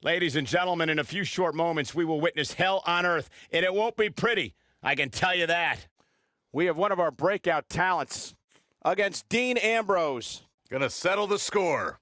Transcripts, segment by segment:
Ladies and gentlemen, in a few short moments, we will witness hell on earth, and it won't be pretty. I can tell you that. We have one of our breakout talents against Dean Ambrose. Gonna settle the score.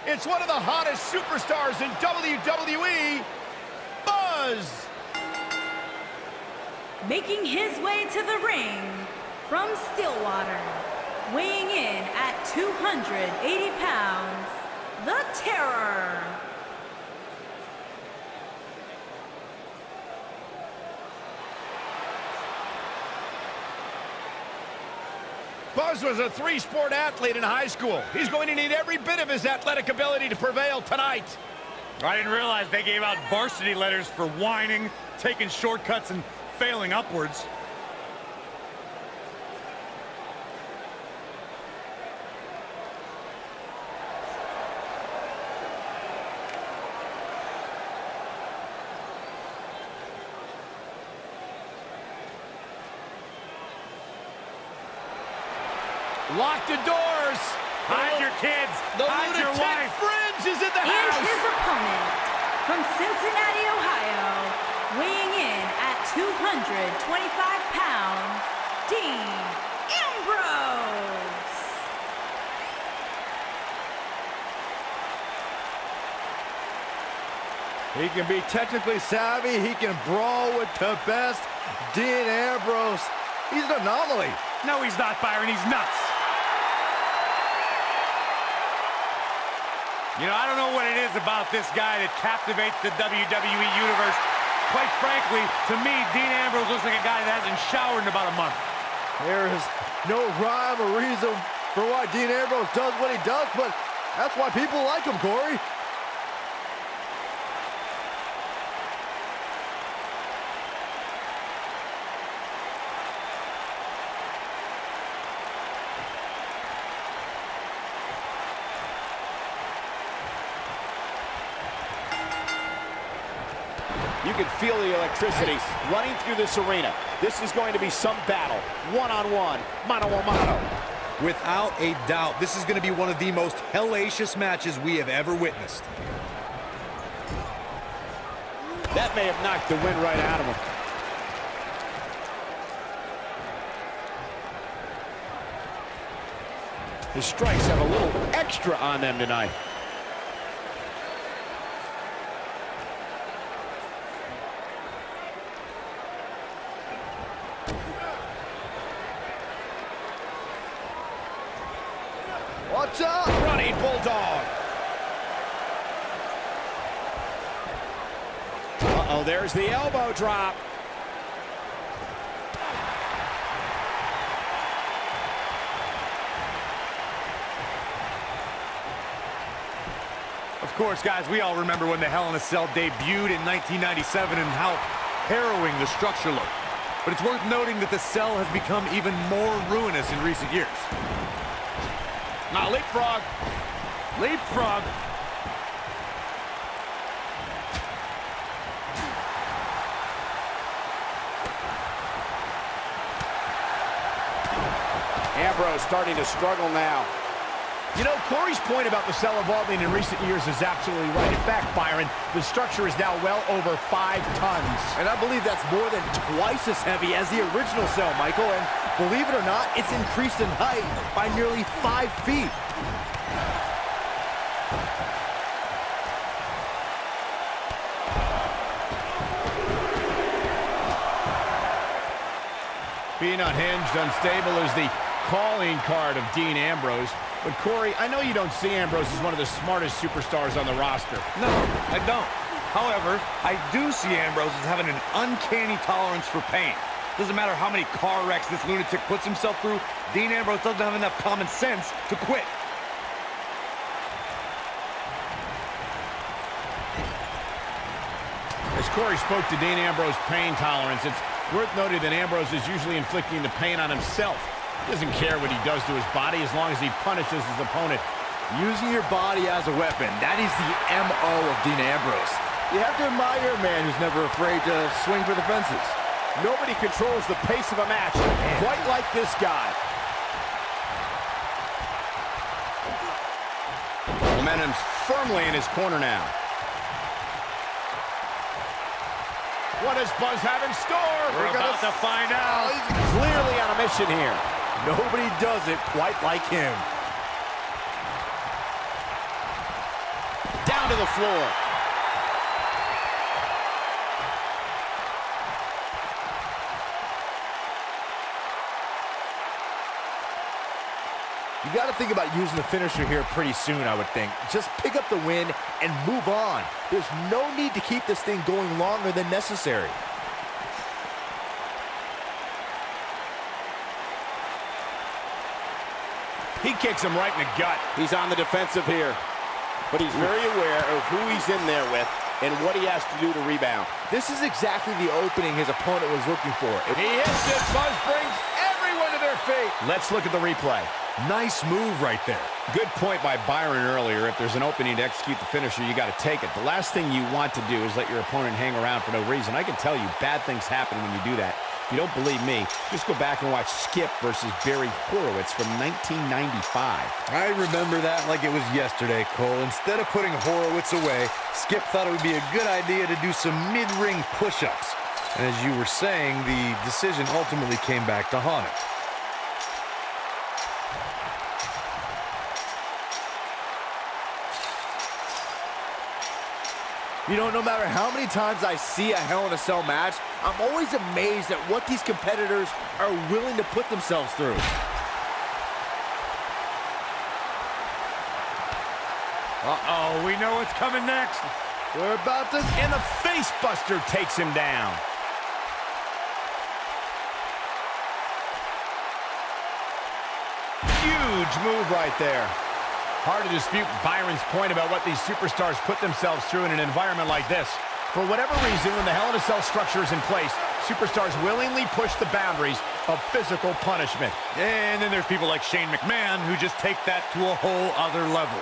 It's one of the hottest superstars in WWE, Buzz. Making his way to the ring from Stillwater, weighing in at 280 pounds, the Terror. Buzz was a three-sport athlete in high school. He's going to need every bit of his athletic ability to prevail tonight. I didn't realize they gave out varsity letters for whining, taking shortcuts, and failing upwards. Lock the doors. Hide your kids. Hide your wife. Fringe is in the And house. his opponent from Cincinnati, Ohio, weighing in at 225 pounds, Dean Ambrose. He can be technically savvy. He can brawl with the best. Dean Ambrose, he's an anomaly. No, he's not, Byron. He's nuts. You know, I don't know what it is about this guy that captivates the WWE Universe. Quite frankly, to me, Dean Ambrose looks like a guy that hasn't showered in about a month. There is no rhyme or reason for why Dean Ambrose does what he does, but that's why people like him, Corey. You can feel the electricity running through this arena. This is going to be some battle. One-on-one, mano-a-mano. Without a doubt, this is going to be one of the most hellacious matches we have ever witnessed. That may have knocked the wind right out of him. His strikes have a little extra on them tonight. Watch out! Running bulldog. Uh-oh, there's the elbow drop. Of course, guys, we all remember when the Hell in a Cell debuted in 1997 and how harrowing the structure looked. But it's worth noting that the cell has become even more ruinous in recent years. Now leapfrog. Leapfrog. Ambrose starting to struggle now. You know, Corey's point about the cell evolving in recent years is absolutely right. In fact, Byron, the structure is now well over 5 tons. And I believe that's more than twice as heavy as the original cell, Michael. And believe it or not, it's increased in height by nearly 5 feet. Being unhinged, unstable is the calling card of Dean Ambrose. But Corey, I know you don't see Ambrose as one of the smartest superstars on the roster. No, I don't. However, I do see Ambrose as having an uncanny tolerance for pain. Doesn't matter how many car wrecks this lunatic puts himself through, Dean Ambrose doesn't have enough common sense to quit. As Corey spoke to Dean Ambrose's pain tolerance, it's worth noting that Ambrose is usually inflicting the pain on himself. He doesn't care what he does to his body as long as he punishes his opponent. Using your body as a weapon. That is the MO of Dean Ambrose. You have to admire a man who's never afraid to swing for the fences. Nobody controls the pace of a match quite like this guy. Momentum's firmly in his corner now. What does Buzz have in store? We're about to find out. He's clearly on a mission here. Nobody does it quite like him. Down to the floor. You got to think about using the finisher here pretty soon, I would think. Just pick up the win and move on. There's no need to keep this thing going longer than necessary. He kicks him right in the gut. He's on the defensive here. But he's very aware of who he's in there with and what he has to do to rebound. This is exactly the opening his opponent was looking for. He hits it. Buzz brings everyone to their feet. Let's look at the replay. Nice move right there. Good point by Byron earlier. If there's an opening to execute the finisher, you got to take it. The last thing you want to do is let your opponent hang around for no reason. I can tell you bad things happen when you do that. If you don't believe me, just go back and watch Skip versus Barry Horowitz from 1995. I remember that like it was yesterday, Cole. Instead of putting Horowitz away, Skip thought it would be a good idea to do some mid-ring push-ups. And as you were saying, the decision ultimately came back to haunt him. You know, no matter how many times I see a Hell in a Cell match, I'm always amazed at what these competitors are willing to put themselves through. Uh-oh, we know what's coming next. We're about to... And the face buster takes him down. Huge move right there. Hard to dispute Byron's point about what these superstars put themselves through in an environment like this. For whatever reason, when the Hell in a Cell structure is in place, superstars willingly push the boundaries of physical punishment. And then there's people like Shane McMahon who just take that to a whole other level.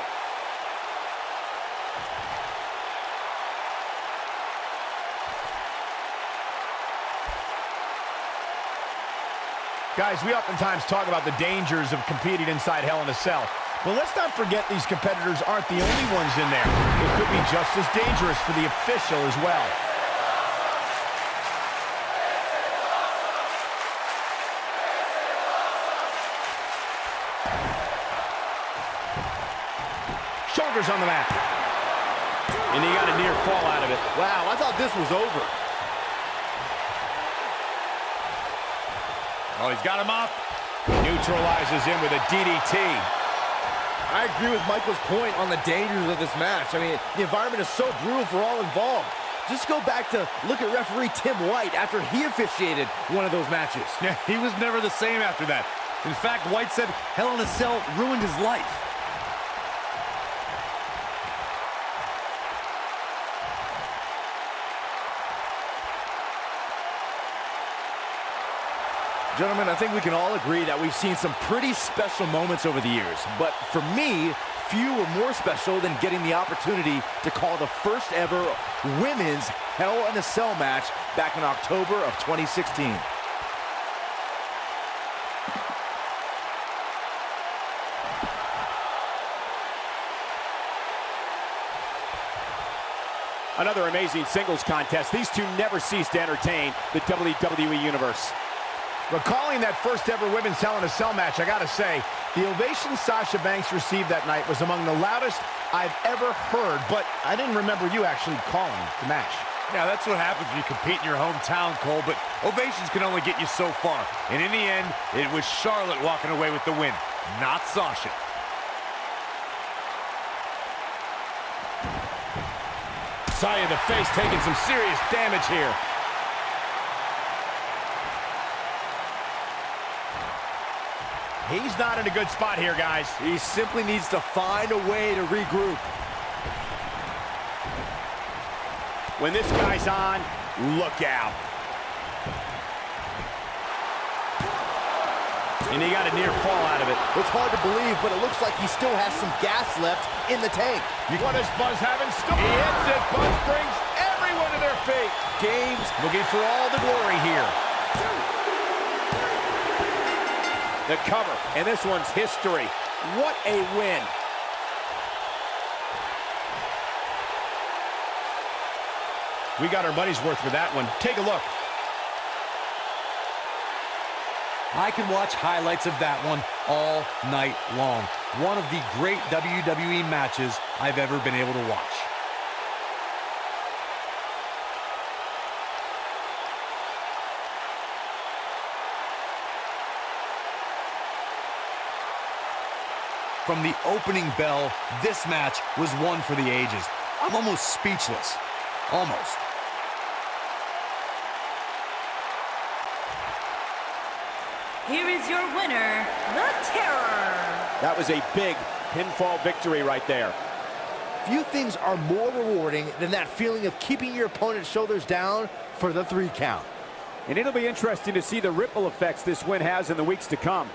Guys, we oftentimes talk about the dangers of competing inside Hell in a Cell. But let's not forget these competitors aren't the only ones in there. It could be just as dangerous for the official as well. Shoulders on the mat. And he got a near fall out of it. Wow, I thought this was over. Oh, he's got him up. Neutralizes him with a DDT. I agree with Michael's point on the dangers of this match. I mean, the environment is so brutal for all involved. Just go back to look at referee Tim White after he officiated one of those matches. Yeah, he was never the same after that. In fact, White said Hell in a Cell ruined his life. Gentlemen, I think we can all agree that we've seen some pretty special moments over the years. But for me, few were more special than getting the opportunity to call the first ever women's Hell in a Cell match back in October of 2016. Another amazing singles contest. These two never cease to entertain the WWE Universe. Recalling that first ever women's Hell in a Cell match, I gotta say, the ovation Sasha Banks received that night was among the loudest I've ever heard, but I didn't remember you actually calling the match. Yeah, that's what happens when you compete in your hometown, Cole, but ovations can only get you so far. And in the end, it was Charlotte walking away with the win, not Sasha. Side of the face taking some serious damage here. He's not in a good spot here, guys. He simply needs to find a way to regroup. When this guy's on, look out. And he got a near fall out of it. It's hard to believe, but it looks like he still has some gas left in the tank. What is Buzz having? He hits it. Buzz brings everyone to their feet. Games looking for all the glory here. The cover, and this one's history. What a win. We got our money's worth for that one. Take a look. I can watch highlights of that one all night long. One of the great WWE matches I've ever been able to watch. From the opening bell, this match was one for the ages. I'm almost speechless. Almost. Here is your winner, the Terror. That was a big pinfall victory right there. Few things are more rewarding than that feeling of keeping your opponent's shoulders down for the 3 count. And it'll be interesting to see the ripple effects this win has in the weeks to come.